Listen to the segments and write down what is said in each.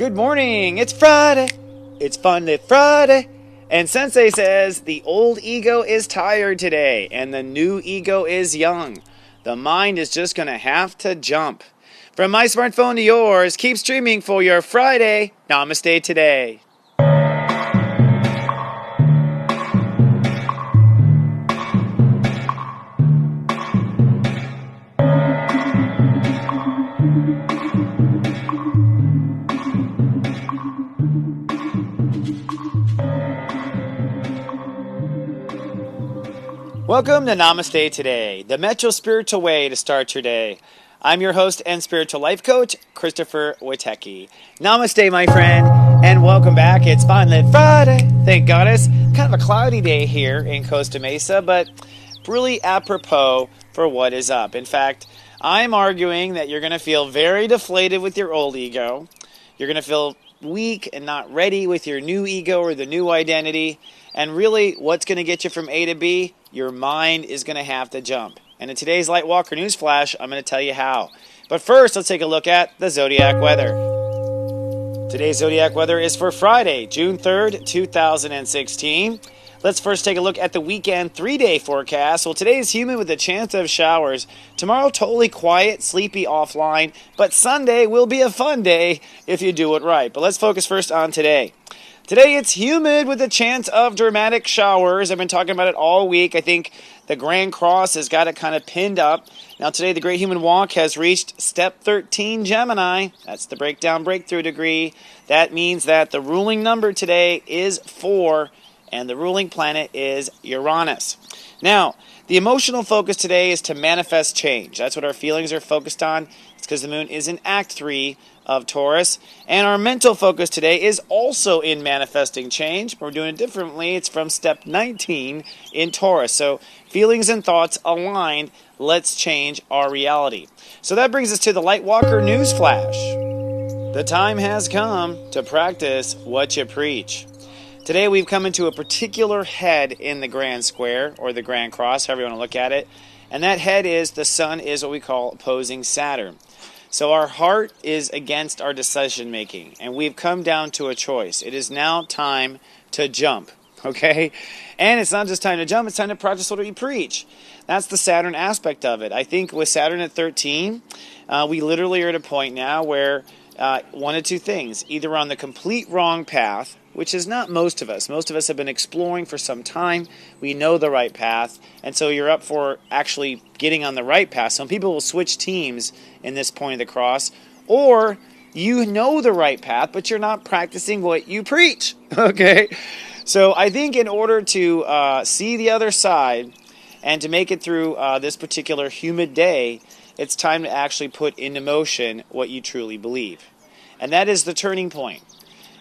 Good morning, it's Friday. It's Fun Lit Friday. And Sensei says the old ego is tired today and the new ego is young. The mind is just going to have to jump. From my smartphone to yours, keep streaming for your Friday Namaste today. Welcome to Namaste Today, the metro spiritual way to start your day. I'm your host and spiritual life coach, Christopher Witecki. Namaste, my friend, and welcome back. It's Fun Lit Friday, thank goddess. Kind of a cloudy day here in Costa Mesa, but really apropos for what is up. In fact, I'm arguing that you're going to feel very deflated with your old ego. You're going to feel weak and not ready with your new ego or the new identity. And really, what's going to get you from A to B? Your mind is going to have to jump. And in today's Lightwalker News Flash, I'm going to tell you how. But first, let's take a look at the zodiac weather. Today's zodiac weather is for Friday, June 3rd, 2016. Let's first take a look at the weekend 3-day forecast. Well, today is humid with a chance of showers. Tomorrow, totally quiet, sleepy, offline. But Sunday will be a fun day if you do it right. But let's focus first on today. Today it's humid with a chance of dramatic showers. I've been talking about it all week. I think the Grand Cross has got it kind of pinned up. Now today the Great Human Walk has reached step 13 Gemini. That's the breakdown breakthrough degree. That means that the ruling number today is 4 and the ruling planet is Uranus. Now, the emotional focus today is to manifest change. That's what our feelings are focused on. It's because the moon is in Act 3 of Taurus. And our mental focus today is also in manifesting change. We're doing it differently. It's from step 19 in Taurus. So feelings and thoughts aligned. Let's change our reality. So that brings us to the Lightwalker News Flash. The time has come to practice what you preach. Today we've come into a particular head in the Grand Square, or the Grand Cross, however you want to look at it. And that head is the sun is what we call opposing Saturn. So our heart is against our decision making, and we've come down to a choice. It is now time to jump, okay? And it's not just time to jump, it's time to practice what we preach. That's the Saturn aspect of it. I think with Saturn at 13, we literally are at a point now where one of two things. Either we're on the complete wrong path, which is not most of us. Most of us have been exploring for some time. We know the right path. And so you're up for actually getting on the right path. Some people will switch teams in this point of the cross. Or you know the right path, but you're not practicing what you preach. Okay? So I think in order to see the other side and to make it through this particular humid day, it's time to actually put into motion what you truly believe. And that is the turning point.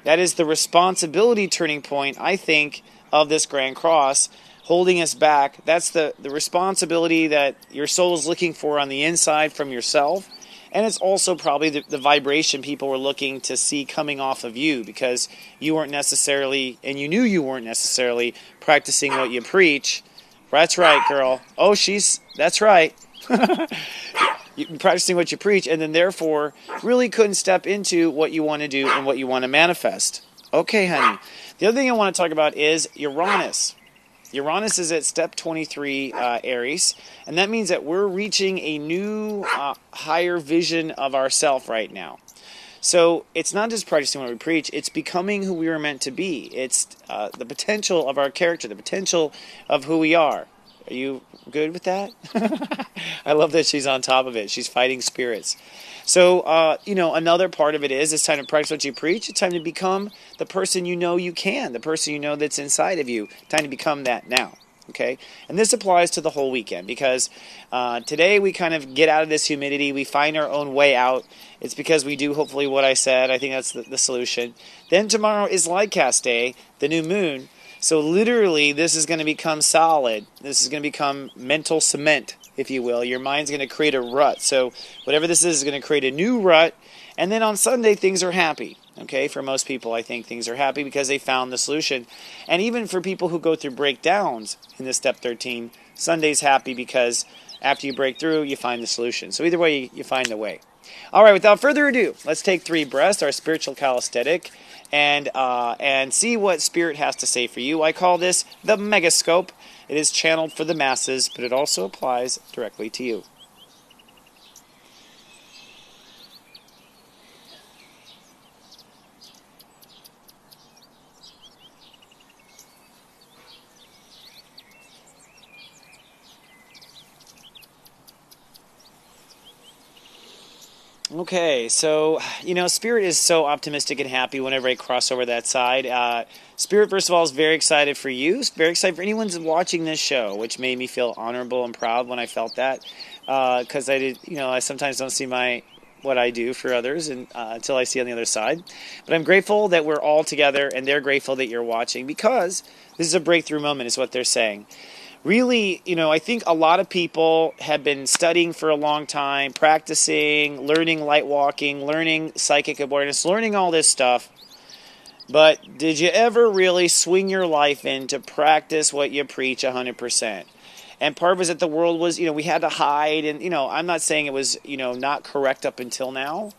That is the responsibility turning point, I think, of this Grand Cross, holding us back. That's the responsibility that your soul is looking for on the inside from yourself. And it's also probably the vibration people were looking to see coming off of you, because you weren't necessarily, and you knew you weren't necessarily practicing what you preach. That's right, girl. Oh, that's right. You're practicing what you preach, and then therefore really couldn't step into what you want to do and what you want to manifest. Okay, honey. The other thing I want to talk about is Uranus. Uranus is at step 23 Aries, and that means that we're reaching a new higher vision of ourself right now. So it's not just practicing what we preach, it's becoming who we were meant to be. It's the potential of our character, the potential of who we are. Are you good with that? I love that she's on top of it. She's fighting spirits. So, another part of it is it's time to practice what you preach. It's time to become the person you know you can, the person you know that's inside of you. Time to become that now. Okay? And this applies to the whole weekend, because today we kind of get out of this humidity. We find our own way out. It's because we do hopefully what I said. I think that's the solution. Then tomorrow is Lightcast Day, the new moon. So literally, this is going to become solid. This is going to become mental cement, if you will. Your mind's going to create a rut. So whatever this is going to create a new rut. And then on Sunday, things are happy. Okay, for most people, I think things are happy because they found the solution. And even for people who go through breakdowns in this step 13, Sunday's happy because after you break through, you find the solution. So either way, you find the way. All right, without further ado, let's take 3 breaths, our spiritual calisthenic, and see what Spirit has to say for you. I call this the Megascope. It is channeled for the masses, but it also applies directly to you. Okay, so, Spirit is so optimistic and happy whenever I cross over that side. Spirit, first of all, is very excited for you, very excited for anyone watching this show, which made me feel honorable and proud when I felt that, because I sometimes don't see what I do for others until I see on the other side. But I'm grateful that we're all together, and they're grateful that you're watching, because this is a breakthrough moment, is what they're saying. Really, I think a lot of people have been studying for a long time, practicing, learning light walking, learning psychic awareness, learning all this stuff. But did you ever really swing your life in to practice what you preach 100%? And part of it is that the world was, we had to hide. And, I'm not saying it was, not correct up until now.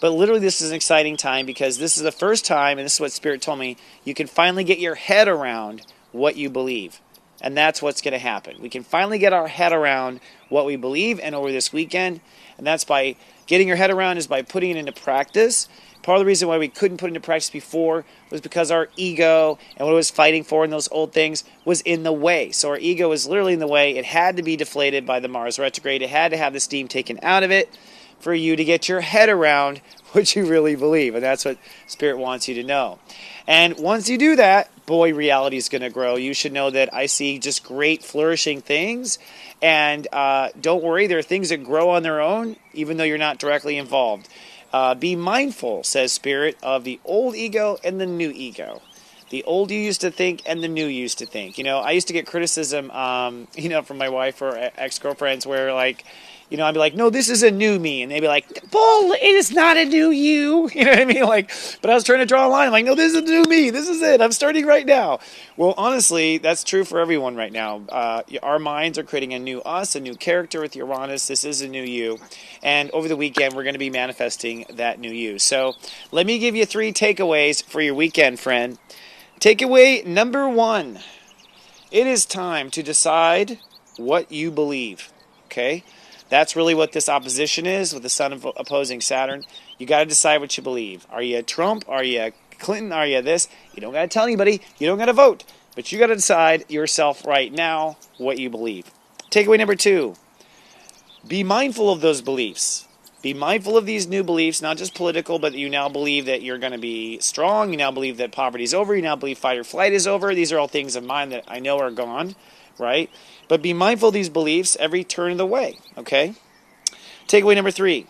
But literally this is an exciting time, because this is the first time, and this is what Spirit told me, you can finally get your head around what you believe. And that's what's going to happen. We can finally get our head around what we believe, and over this weekend. And that's by getting your head around is by putting it into practice. Part of the reason why we couldn't put it into practice before was because our ego and what it was fighting for in those old things was in the way. So our ego was literally in the way. It had to be deflated by the Mars retrograde. It had to have the steam taken out of it for you to get your head around what you really believe. And that's what Spirit wants you to know. And once you do that, boy, reality is going to grow. You should know that I see just great flourishing things. And don't worry, there are things that grow on their own, even though you're not directly involved. Be mindful, says Spirit, of the old ego and the new ego. The old you used to think and the new you used to think. I used to get criticism, from my wife or ex-girlfriends where, I'd be like, no, this is a new me. And they'd be like, Bull, it is not a new you. You know what I mean? But I was trying to draw a line. I'm like, no, this is a new me. This is it. I'm starting right now. Well, honestly, that's true for everyone right now. Our minds are creating a new us, a new character with Uranus. This is a new you. And over the weekend, we're going to be manifesting that new you. So let me give you 3 takeaways for your weekend, friend. Takeaway number 1. It is time to decide what you believe. Okay? That's really what this opposition is, with the Sun opposing Saturn. You got to decide what you believe. Are you a Trump? Are you a Clinton? Are you this? You don't got to tell anybody. You don't got to vote. But you got to decide yourself right now what you believe. Takeaway number 2. Be mindful of those beliefs. Be mindful of these new beliefs, not just political, but you now believe that you're going to be strong. You now believe that poverty is over. You now believe fight or flight is over. These are all things of mine that I know are gone, right? But be mindful of these beliefs every turn of the way, okay? Takeaway number 3.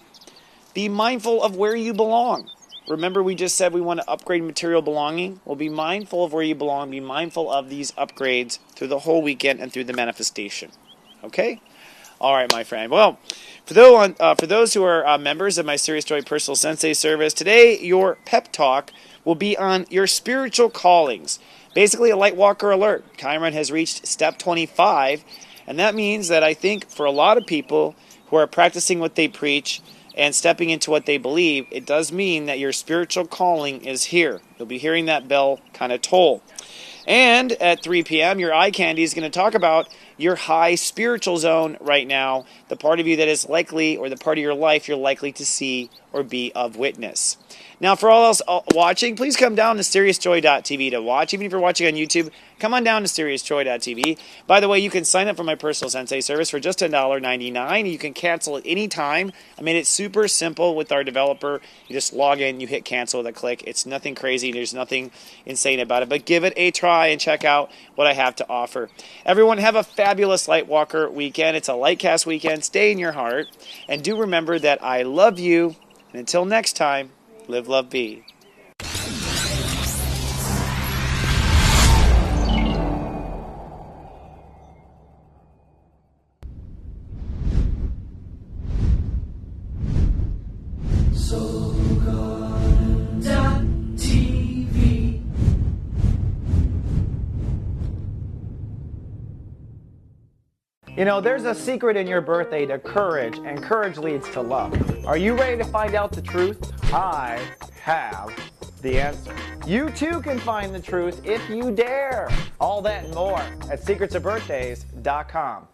Be mindful of where you belong. Remember, we just said we want to upgrade material belonging? Well, be mindful of where you belong. Be mindful of these upgrades through the whole weekend and through the manifestation, okay? All right, my friend. Well, for those who are members of my Serious Joy Personal Sensei service, today your pep talk will be on your spiritual callings. Basically, a light walker alert. Chiron has reached step 25, and that means that I think for a lot of people who are practicing what they preach and stepping into what they believe, it does mean that your spiritual calling is here. You'll be hearing that bell kind of toll. And at 3 p.m., your eye candy is going to talk about your high spiritual zone right now, the part of you that is likely, or the part of your life you're likely to see or be of witness. Now, for all else watching, please come down to SeriousJoy.tv to watch. Even if you're watching on YouTube, come on down to SeriousJoy.tv. By the way, you can sign up for my personal Sensei service for just $1.99. You can cancel at any time. I made it super simple with our developer. You just log in, you hit cancel with a click. It's nothing crazy. There's nothing insane about it. But give it a try and check out what I have to offer. Everyone, have a fabulous Lightwalker weekend. It's a Lightcast weekend. Stay in your heart. And do remember that I love you. And until next time, live, love, be. You know, there's a secret in your birthday to courage, and courage leads to love. Are you ready to find out the truth? I have the answer. You too can find the truth if you dare. All that and more at secretsofbirthdays.com.